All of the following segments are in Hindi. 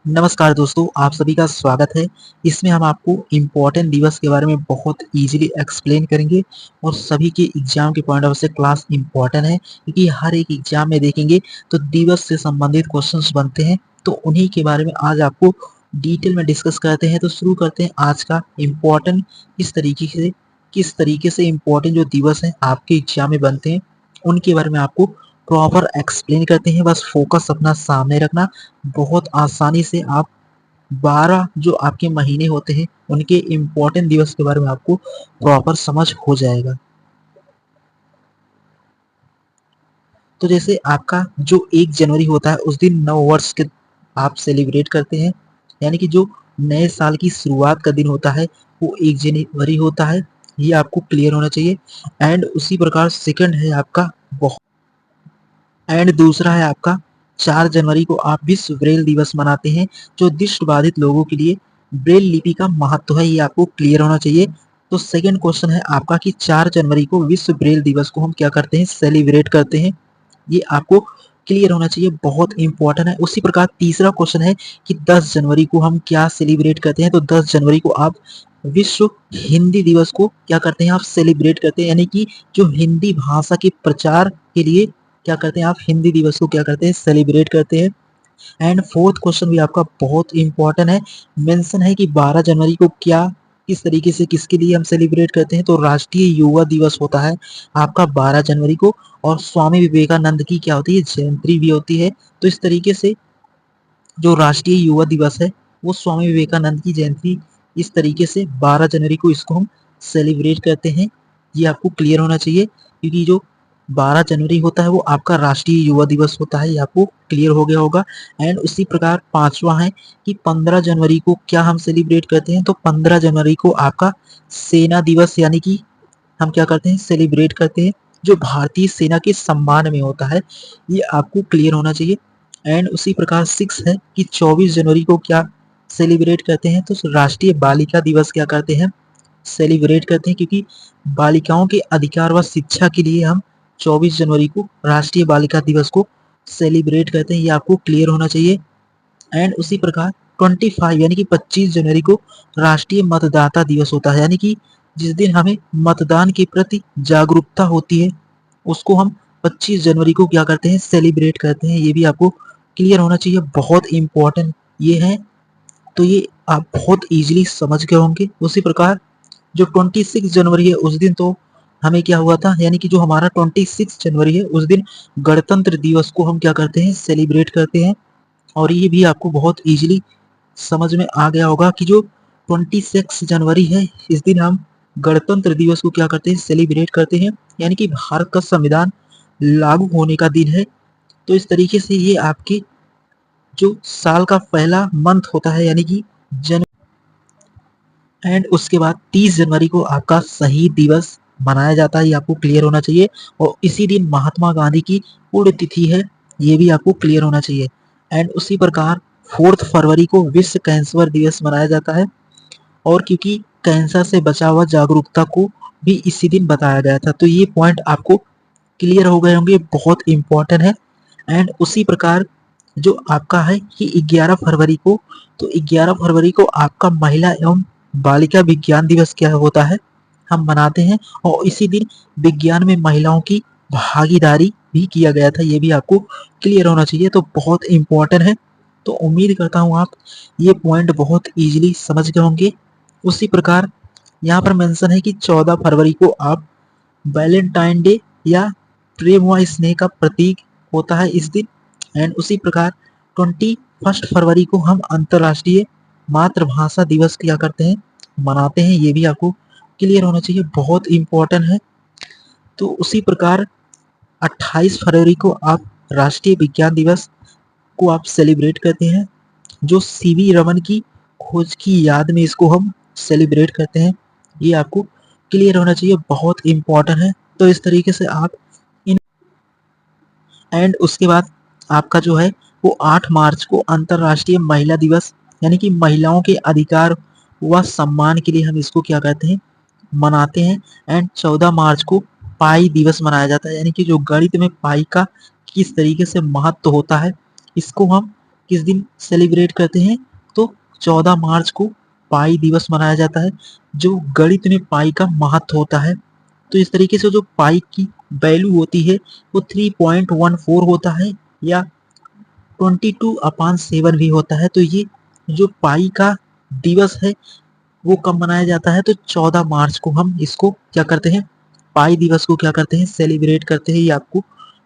नमस्कार दोस्तों, आप सभी का स्वागत है। इसमें हम आपको इम्पोर्टेंट दिवस के बारे में बहुत ईज़िली एक्सप्लेन करेंगे और सभी के एग्ज़ाम के पॉइंट ऑफ से क्लास इम्पोर्टेंट है क्योंकि हर एक एग्ज़ाम में देखेंगे तो दिवस से संबंधित क्वेश्चंस बनते हैं। तो उन्हीं के बारे में आज आपको डिटेल में डिस्कस करते हैं। तो शुरू करते हैं आज का इम्पोर्टेंट किस तरीके से इम्पोर्टेंट जो दिवस हैं आपके एग्ज़ाम में बनते हैं, उनके बारे में आपको प्रॉपर एक्सप्लेन करते हैं। बस फोकस अपना सामने रखना, बहुत आसानी से आप 12 जो आपके महीने होते हैं उनके इम्पोर्टेंट दिवस के बारे में आपको प्रॉपर समझ हो जाएगा। तो जैसे आपका जो 1 जनवरी होता है उस दिन नव वर्ष के आप सेलिब्रेट करते हैं, यानी कि जो नए साल की शुरुआत का दिन होता है वो 1 जनवरी होता है। ये आपको क्लियर होना चाहिए। एंड उसी प्रकार सेकंड है आपका बहुत एंड दूसरा है आपका 4 जनवरी को आप विश्व ब्रेल दिवस मनाते हैं, जो दृष्टिबाधित लोगों के लिए ब्रेल लिपि का महत्व है, ये आपको क्लियर होना चाहिए। तो सेकंड क्वेश्चन है आपका कि 4 जनवरी को विश्व ब्रेल दिवस को हम क्या करते हैं, सेलिब्रेट करते हैं। ये आपको क्लियर होना चाहिए, बहुत इंपॉर्टेंट है। उसी प्रकार तीसरा क्वेश्चन है कि 10 जनवरी को हम क्या सेलिब्रेट करते हैं। तो 10 जनवरी को आप विश्व हिंदी दिवस को क्या करते हैं, आप सेलिब्रेट करते हैं, यानी कि जो हिंदी भाषा के प्रचार के लिए क्या करते हैं, आप हिंदी दिवस को क्या करते हैं, सेलिब्रेट करते हैं। एंड फोर्थ क्वेश्चन भी आपका बहुत इंपॉर्टेंट है। मेंशन है कि 12 जनवरी को क्या किस तरीके से किसके लिए हम सेलिब्रेट करते हैं। तो राष्ट्रीय युवा दिवस होता है आपका 12 जनवरी को, और स्वामी विवेकानंद की क्या होती है, जयंती भी होती है। तो इस तरीके से जो राष्ट्रीय युवा दिवस है वो स्वामी विवेकानंद की जयंती, इस तरीके से 12 जनवरी को इसको हम सेलिब्रेट करते हैं। ये आपको क्लियर होना चाहिए क्योंकि जो 12 जनवरी होता है वो आपका राष्ट्रीय युवा दिवस होता है, ये आपको क्लियर हो गया होगा। एंड उसी प्रकार पांचवा है कि 15 जनवरी को क्या हम सेलिब्रेट करते हैं। तो 15 जनवरी को आपका सेना दिवस, यानी कि हम क्या करते हैं, सेलिब्रेट करते हैं, जो भारतीय सेना के सम्मान में होता है, ये आपको क्लियर होना चाहिए। एंड उसी प्रकार 6 है कि 24 जनवरी को क्या सेलिब्रेट करते हैं। तो राष्ट्रीय बालिका दिवस क्या करते हैं, सेलिब्रेट करते हैं, क्योंकि बालिकाओं के अधिकार व शिक्षा के लिए हम 24 जनवरी को राष्ट्रीय बालिका दिवस को सेलिब्रेट करते हैं, ये आपको क्लियर होना चाहिए। एंड उसी प्रकार 25 यानी कि 25 जनवरी को राष्ट्रीय मतदाता दिवस होता है, यानी कि जिस दिन हमें मतदान के प्रति जागरूकता होती है उसको हम 25 जनवरी को क्या करते हैं, सेलिब्रेट करते हैं। ये भी आपको क्लियर होना चाहिए, बहुत इंपॉर्टेंट ये है। तो ये आप बहुत इजीली समझ गए होंगे। उसी प्रकार जो 26 जनवरी है उस दिन तो हमें क्या हुआ था, यानी कि जो हमारा 26 जनवरी है उस दिन गणतंत्र दिवस को हम क्या करते हैं, सेलिब्रेट करते हैं। और ये भी आपको बहुत इजीली समझ में आ गया होगा कि जो 26 जनवरी है इस दिन हम गणतंत्र दिवस को क्या करते हैं, सेलिब्रेट करते हैं, यानी कि भारत का संविधान लागू होने का दिन है। तो इस तरीके से ये आपके जो साल का पहला मंथ होता है, यानी कि जन एंड उसके बाद 30 जनवरी को आपका शहीद दिवस मनाया जाता है, ये आपको क्लियर होना चाहिए। और इसी दिन महात्मा गांधी की पुण्यतिथि है, ये भी आपको क्लियर होना चाहिए। एंड उसी प्रकार 4 फरवरी को विश्व कैंसर दिवस मनाया जाता है, और क्योंकि कैंसर से बचाव व जागरूकता को भी इसी दिन बताया गया था। तो ये पॉइंट आपको क्लियर हो गए होंगे, बहुत इंपॉर्टेंट है। एंड उसी प्रकार जो आपका है कि 11 फरवरी को, तो 11 फरवरी को आपका महिला एवं बालिका विज्ञान दिवस क्या होता है, हम मनाते हैं। और इसी दिन विज्ञान में महिलाओं की भागीदारी भी किया गया था, ये भी आपको क्लियर होना चाहिए। तो बहुत इंपॉर्टेंट है। तो उम्मीद करता हूँ आप ये पॉइंट बहुत इजीली समझ गए होंगे। उसी प्रकार यहाँ पर मेंशन है कि 14 फरवरी को आप वैलेंटाइन डे या प्रेम व स्नेह का प्रतीक होता है इस दिन। एंड उसी प्रकार 21 फरवरी को हम अंतर्राष्ट्रीय मातृभाषा दिवस क्या करते हैं, मनाते हैं, ये भी आपको क्लियर होना चाहिए, बहुत इंपॉर्टेंट है। तो उसी प्रकार 28 फरवरी को आप राष्ट्रीय विज्ञान दिवस को आप सेलिब्रेट करते हैं, जो सीवी रमन की खोज की याद में इसको हम सेलिब्रेट करते हैं, ये आपको क्लियर होना चाहिए, बहुत इंपॉर्टेंट है। तो इस तरीके से आप इन एंड उसके बाद आपका जो है वो 8 मार्च को अंतर्राष्ट्रीय महिला दिवस, यानी कि महिलाओं के अधिकार व सम्मान के लिए हम इसको क्या कहते हैं, मनाते हैं। एंड 14 मार्च को पाई दिवस मनाया जाता है, यानी कि जो गणित में पाई का किस तरीके से महत्व होता है इसको हम किस दिन सेलिब्रेट करते हैं, तो 14 मार्च को पाई दिवस मनाया जाता है, जो गणित में पाई का महत्व होता है। तो इस तरीके से जो पाई की वैल्यू होती है वो 3.14 होता है या 22/7 भी होता है। तो ये जो पाई का दिवस है वो कब मनाया जाता है, तो 14 मार्च को हम इसको क्या करते हैं, पाई दिवस को क्या करते हैं, सेलिब्रेट करते हैं। ये आपको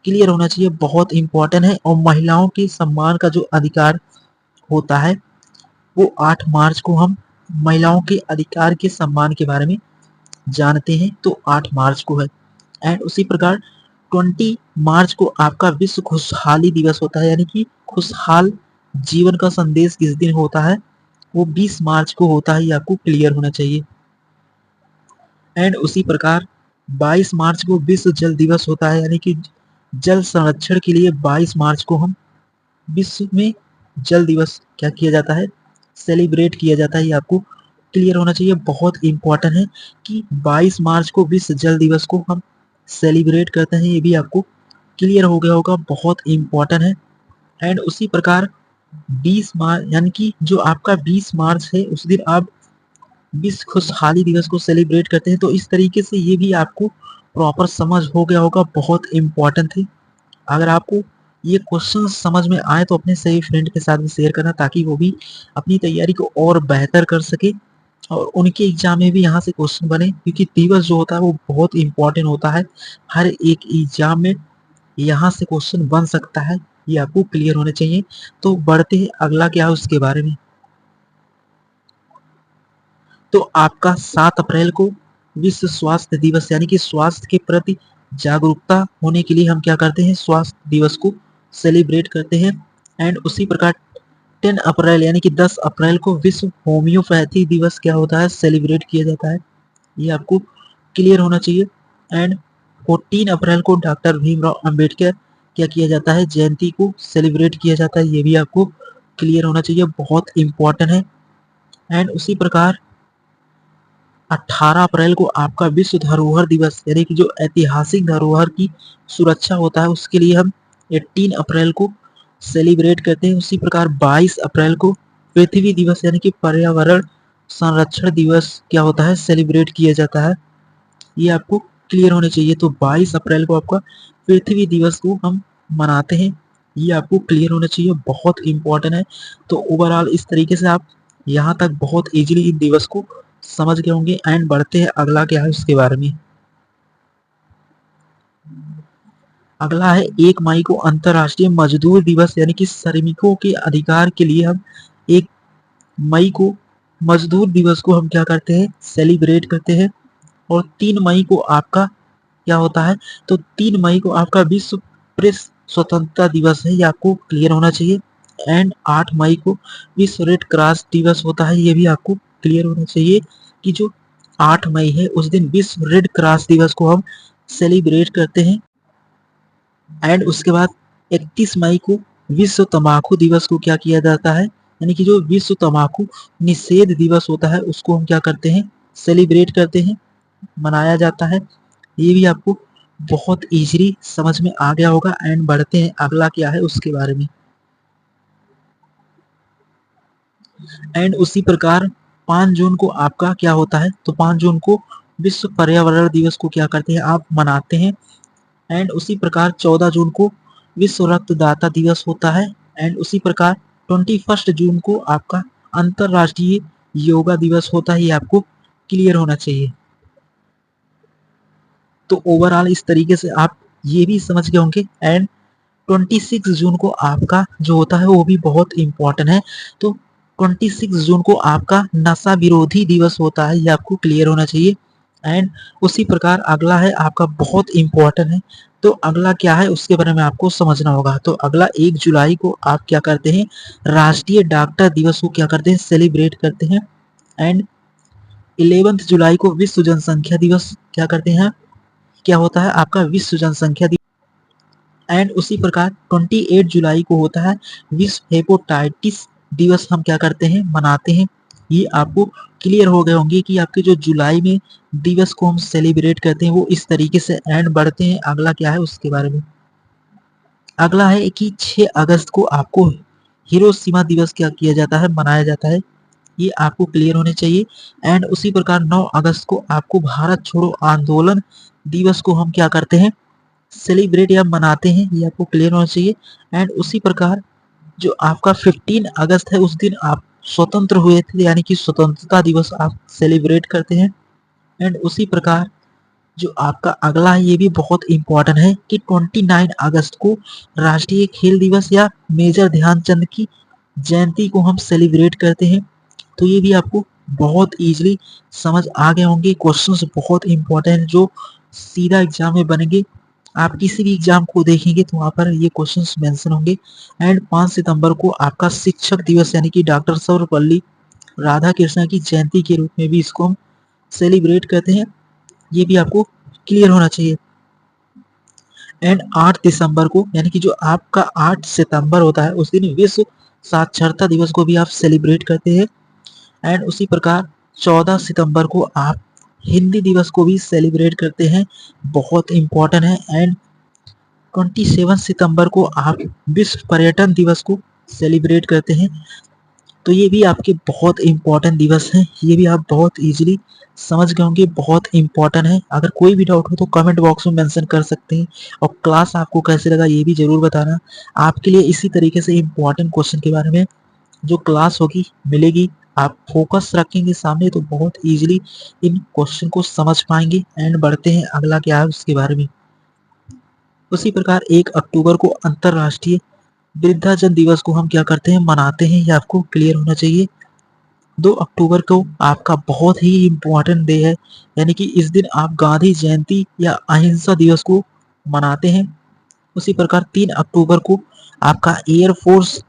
क्लियर होना चाहिए, बहुत इंपॉर्टेंट है। और महिलाओं के सम्मान का जो अधिकार होता है वो 8 मार्च को हम महिलाओं के अधिकार के सम्मान के बारे में जानते हैं, तो 8 मार्च को है। एंड उसी प्रकार 20 मार्च को आपका विश्व खुशहाली दिवस होता है, यानी कि खुशहाल जीवन का संदेश किस दिन होता है, वो 20 मार्च को होता है। ये आपको क्लियर होना चाहिए। एंड उसी प्रकार 22 मार्च को विश्व जल दिवस होता है, यानी कि जल संरक्षण के लिए 22 मार्च को हम विश्व में जल दिवस क्या किया जाता है, सेलिब्रेट किया जाता है। ये आपको क्लियर होना चाहिए, बहुत इंपॉर्टेंट है कि 22 मार्च को विश्व जल दिवस को हम सेलिब्रेट करते हैं। ये भी आपको क्लियर हो गया होगा, बहुत इंपॉर्टेंट है। एंड उसी प्रकार 20 मार्च यानी कि जो आपका 20 मार्च है उस दिन आप विश्व खुशहाली दिवस को सेलिब्रेट करते हैं। तो इस तरीके से ये भी आपको प्रॉपर समझ हो गया होगा, बहुत इंपॉर्टेंट थी। अगर आपको ये क्वेश्चन समझ में आए तो अपने सही फ्रेंड के साथ भी शेयर करना, ताकि वो भी अपनी तैयारी को और बेहतर कर सके और उनके एग्जाम में भी यहाँ से क्वेश्चन बने, क्योंकि दिवस जो होता है वो बहुत इंपॉर्टेंट होता है। हर एक एग्जाम में यहाँ से क्वेश्चन बन सकता है, ये आपको क्लियर होने चाहिए। तो बढ़ते हैं अगला क्या है उसके बारे में। तो आपका 7 अप्रैल को विश्व स्वास्थ्य दिवस, यानी कि स्वास्थ्य के प्रति जागरूकता होने के लिए हम क्या करते हैं, स्वास्थ्य दिवस को सेलिब्रेट करते हैं। एंड उसी प्रकार 10 अप्रैल यानी कि 10 अप्रैल को विश्व होम्योपैथी दिवस क्या होता है, सेलिब्रेट किया जाता है। ये आपको क्लियर होना चाहिए। एंड 14 अप्रैल को डॉक्टर भीमराव अंबेडकर क्या किया जाता है, जयंती को सेलिब्रेट किया जाता है। ये भी आपको क्लियर होना चाहिए, बहुत इंपॉर्टेंट है। एंड उसी प्रकार 18 अप्रैल को आपका विश्व धरोहर दिवस, यानी कि जो ऐतिहासिक धरोहर की सुरक्षा होता है उसके लिए हम 18 अप्रैल को सेलिब्रेट करते हैं। उसी प्रकार 22 अप्रैल को पृथ्वी दिवस यानी कि पर्यावरण संरक्षण दिवस क्या होता है, सेलिब्रेट किया जाता है। ये आपको क्लियर होने चाहिए। तो 22 अप्रैल को आपका पृथ्वी दिवस को हम मनाते हैं, ये आपको क्लियर होना चाहिए, बहुत इंपॉर्टेंट है। तो ओवरऑल इस तरीके से आप यहाँ तक बहुत इजीली इन दिवस को समझ गए होंगे। एंड बढ़ते हैं अगला क्या है उसके बारे में। अगला है 1 मई को अंतर्राष्ट्रीय मजदूर दिवस, यानी कि श्रमिकों के अधिकार के लिए हम 1 मई को मजदूर दिवस को हम क्या करते हैं, सेलिब्रेट करते हैं। और 3 मई को आपका क्या होता है, तो 3 मई को आपका विश्व प्रेस स्वतंत्रता दिवस है, ये आपको क्लियर होना चाहिए। एंड 8 मई को विश्व रेड क्रॉस दिवस होता है, ये भी आपको क्लियर होना चाहिए कि जो 8 मई है उस दिन विश्व रेड क्रॉस दिवस को हम सेलिब्रेट करते हैं। एंड उसके बाद 31 मई को विश्व तंबाकू दिवस को क्या किया जाता है, यानी कि जो विश्व तंबाकू निषेध दिवस होता है उसको हम क्या करते हैं, सेलिब्रेट करते हैं, मनाया जाता है। ये भी आपको बहुत इजीली समझ में आ गया होगा। एंड बढ़ते हैं अगला क्या है उसके बारे में। एंड उसी प्रकार 5 जून को आपका क्या होता है, तो 5 जून को विश्व पर्यावरण दिवस को क्या करते हैं, आप मनाते हैं। एंड उसी प्रकार 14 जून को विश्व रक्तदाता दिवस होता है। एंड उसी प्रकार 21 जून को आपका अंतरराष्ट्रीय योगा दिवस होता है, ये आपको क्लियर होना चाहिए। तो ओवरऑल इस तरीके से आप ये भी समझ गए होंगे। एंड 26 जून को आपका जो होता है वो भी बहुत इंपॉर्टेंट है। तो 26 जून को आपका नशा विरोधी दिवस होता है, ये आपको क्लियर होना चाहिए। एंड उसी प्रकार अगला है आपका बहुत इंपॉर्टेंट है, तो अगला क्या है उसके बारे में आपको समझना होगा। तो अगला 1 जुलाई को आप क्या करते हैं, राष्ट्रीय डॉक्टर दिवस को क्या करते हैं, सेलिब्रेट करते हैं। एंड 11 जुलाई को विश्व जनसंख्या दिवस क्या करते हैं, क्या होता है आपका विश्व जनसंख्या दिवस। एंड उसी प्रकार 28 जुलाई को होता है विश्व हेपेटाइटिस दिवस, हम क्या करते हैं, मनाते हैं। ये आपको क्लियर हो गए होंगे कि आपके जो जुलाई में दिवस को हम सेलिब्रेट करते हैं वो इस तरीके से। एंड बढ़ते हैं अगला क्या है उसके बारे में। अगला है कि 6 अगस्त को आपको हिरोशिमा दिवस क्या किया जाता है, मनाया जाता है, ये आपको क्लियर होने चाहिए। एंड उसी प्रकार 9 अगस्त को आपको भारत छोड़ो आंदोलन दिवस को हम क्या करते हैं, सेलिब्रेट या मनाते हैं, ये आपको क्लियर होना चाहिए। एंड उसी प्रकार जो आपका 15 अगस्त है उस दिन आप स्वतंत्र हुए थे, यानी कि स्वतंत्रता दिवस आप सेलिब्रेट करते हैं। एंड उसी प्रकार जो आपका अगला है ये भी बहुत इंपॉर्टेंट है कि 29 अगस्त को राष्ट्रीय खेल दिवस या मेजर ध्यानचंद की जयंती को हम सेलिब्रेट करते हैं। तो ये भी आपको बहुत इजीली समझ आ गए होंगे। क्वेश्चंस बहुत इंपॉर्टेंट जो सीधा एग्जाम में बनेंगे, आप किसी भी एग्जाम को देखेंगे तो वहाँ पर ये क्वेश्चंस मेंशन होंगे। एंड 5 सितंबर को आपका शिक्षक दिवस यानी कि डॉक्टर सर्वपल्ली राधाकृष्णन की जयंती के रूप में भी इसको हम सेलिब्रेट करते हैं, ये भी आपको क्लियर होना चाहिए। एंड 8 दिसंबर को यानी कि जो आपका 8 सितंबर होता है उस दिन विश्व साक्षरता दिवस को भी आप सेलिब्रेट करते हैं। एंड उसी प्रकार 14 सितंबर को आप हिंदी दिवस को भी सेलिब्रेट करते हैं, बहुत इंपॉर्टेंट है। एंड 27 सितंबर को आप विश्व पर्यटन दिवस को सेलिब्रेट करते हैं। तो ये भी आपके बहुत इंपॉर्टेंट दिवस हैं, ये भी आप बहुत इजीली समझ गए होंगे, बहुत इंपॉर्टेंट है। अगर कोई भी डाउट हो तो कमेंट बॉक्स में मेंशन कर सकते हैं। और क्लास आपको कैसे लगा ये भी जरूर बताना। आपके लिए इसी तरीके से इंपॉर्टेंट क्वेश्चन के बारे में जो क्लास होगी मिलेगी, आप फोकस रखेंगे सामने तो बहुत इजीली इन क्वेश्चन को समझ पाएंगे। एंड बढ़ते हैं अगला क्या है उसके बारे में। उसी प्रकार 1 अक्टूबर को अंतरराष्ट्रीय वृद्धाजन दिवस को हम क्या करते हैं, मनाते हैं, ये आपको क्लियर होना चाहिए। 2 अक्टूबर को आपका बहुत ही इम्पोर्टेंट डे है, यानी कि इस दिन आप गांधी जयंती या अहिंसा दिवस को मनाते हैं। उसी प्रकार 3 अक्टूबर को आपका एयरफोर्स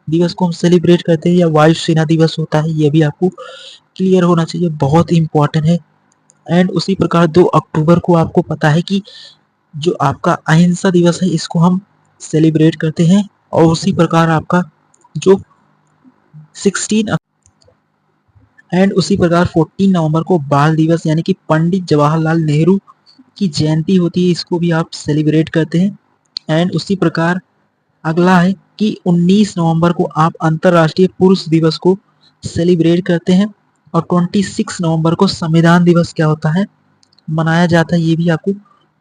दिवस को हम सेलिब्रेट करते हैं या वायु सेना दिवस होता है, ये भी आपको क्लियर होना चाहिए, बहुत इंपॉर्टेंट है। एंड उसी प्रकार 2 अक्टूबर को आपको पता है कि जो आपका अहिंसा दिवस है इसको हम सेलिब्रेट करते हैं। और उसी प्रकार आपका जो 16 एंड उसी प्रकार 14 नवंबर को बाल दिवस यानी कि पंडित जवाहरलाल नेहरू की जयंती होती है, इसको भी आप सेलिब्रेट करते हैं। एंड उसी प्रकार अगला है कि 19 नवंबर को आप अंतरराष्ट्रीय पुरुष दिवस को सेलिब्रेट करते हैं। और 26 नवंबर को संविधान दिवस क्या होता है, मनाया जाता है, ये भी आपको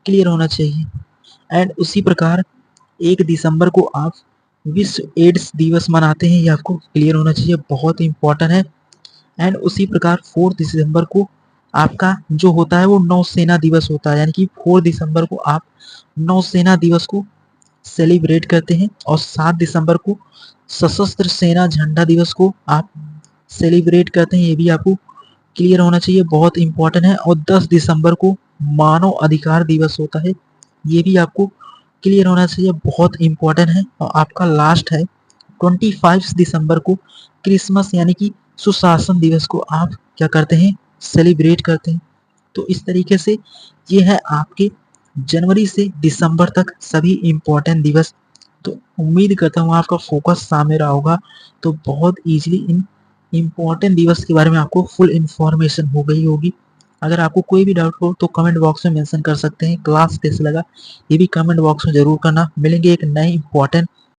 क्लियर होना चाहिए। एंड उसी प्रकार 1 दिसंबर को आप विश्व एड्स दिवस मनाते हैं, ये आपको क्लियर होना चाहिए, बहुत इंपॉर्टेंट है। एंड उसी प्रकार 4 दिसंबर को आपका जो होता है वो नौसेना दिवस होता है, यानी कि 4 दिसंबर को आप नौसेना दिवस को सेलिब्रेट करते हैं। और 7 दिसंबर को सशस्त्र सेना झंडा दिवस को आप सेलिब्रेट करते हैं, ये भी आपको क्लियर होना चाहिए, बहुत इंपॉर्टेंट है। और 10 दिसंबर को मानव अधिकार दिवस होता है, ये भी आपको क्लियर होना चाहिए, बहुत इंपॉर्टेंट है। और आपका लास्ट है 25 दिसंबर को क्रिसमस यानी कि सुशासन दिवस को आप क्या करते हैं, सेलिब्रेट करते हैं। तो इस तरीके से ये है आपके जनवरी से दिसंबर तक सभी इम्पोर्टेंट दिवस। तो उम्मीद करता हूँ आपका फोकस सामने रहा होगा, तो बहुत इजीली इन इम्पोर्टेंट दिवस के बारे में आपको फुल इंफॉर्मेशन हो गई होगी। अगर आपको कोई भी डाउट हो तो कमेंट बॉक्स में मेंशन कर सकते हैं। क्लास कैसे लगा ये भी कमेंट बॉक्स में जरूर करना। मिलेंगे एक नए इम्पोर्टेंट